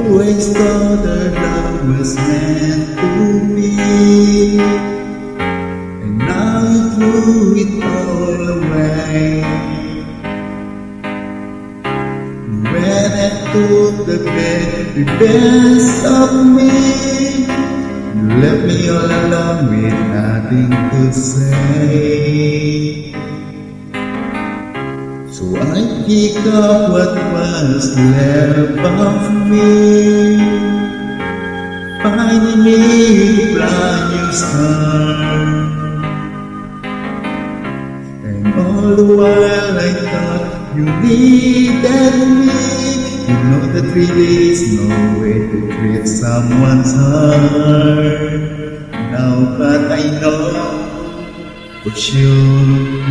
always thought our love was meant to be, and now you threw it all away. When I took the very best of me, you left me all alone with nothing to say. So I pick up what was left of me, finding me a brand new start. And all the while I thought you needed me. You know that really is no way to treat someone's heart. Now but I know for sure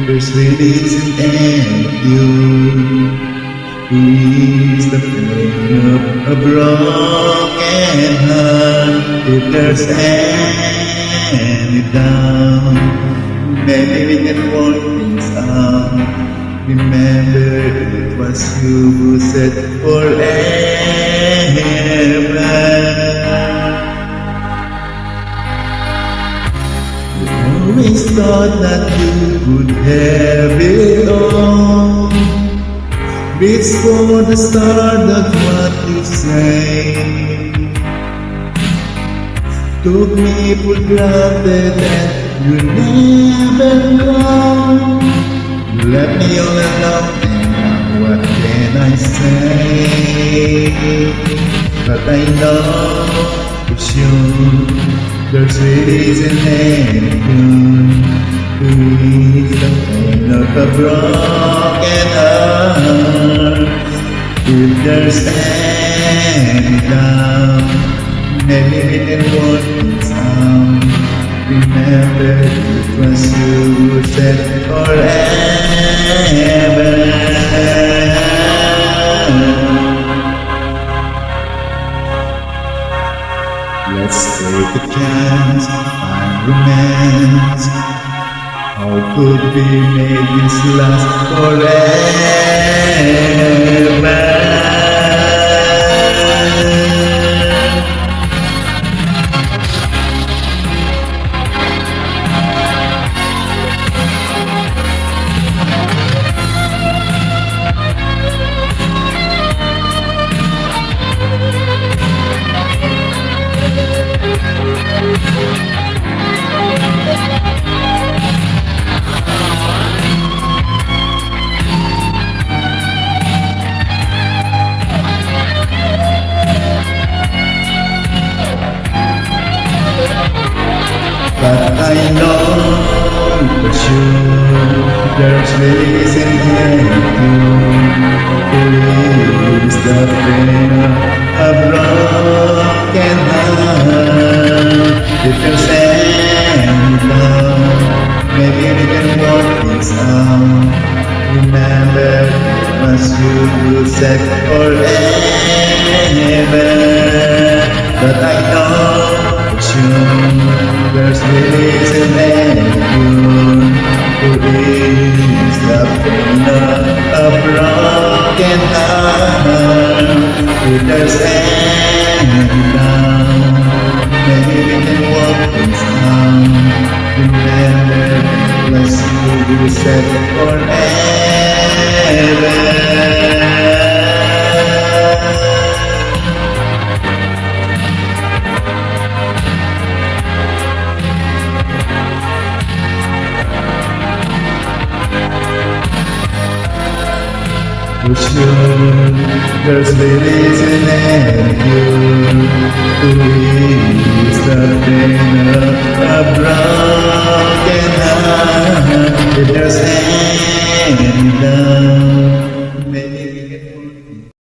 there's really isn't anything. Who is the pain of a broken heart? If there's any doubt, maybe we can work things out. Remember it was you who said forever. You always thought that you could have it all. Reach for the start, that's what you say. Took me for granted that you never come. You left me all alone, and now what can I say? But I know for sure there's reason anything to ease the pain of a broken heart. If there's any doubt, maybe we can work things out. Remember it was you who said forever. Let's take a chance, find romance. How could we make this last forever? But I know for sure there's reason anything to ease the pain of a broken heart. If there's any doubt, maybe we can work this out. Remember it was you who said forever. But I know for sure there's reason anything to ease the pain of a broken heart. If there's any doubt, maybe we can work things out. Remember it was you who said forever. For sure, there's ladies in anything to ease the pain of a broken heart. If there's any doubt,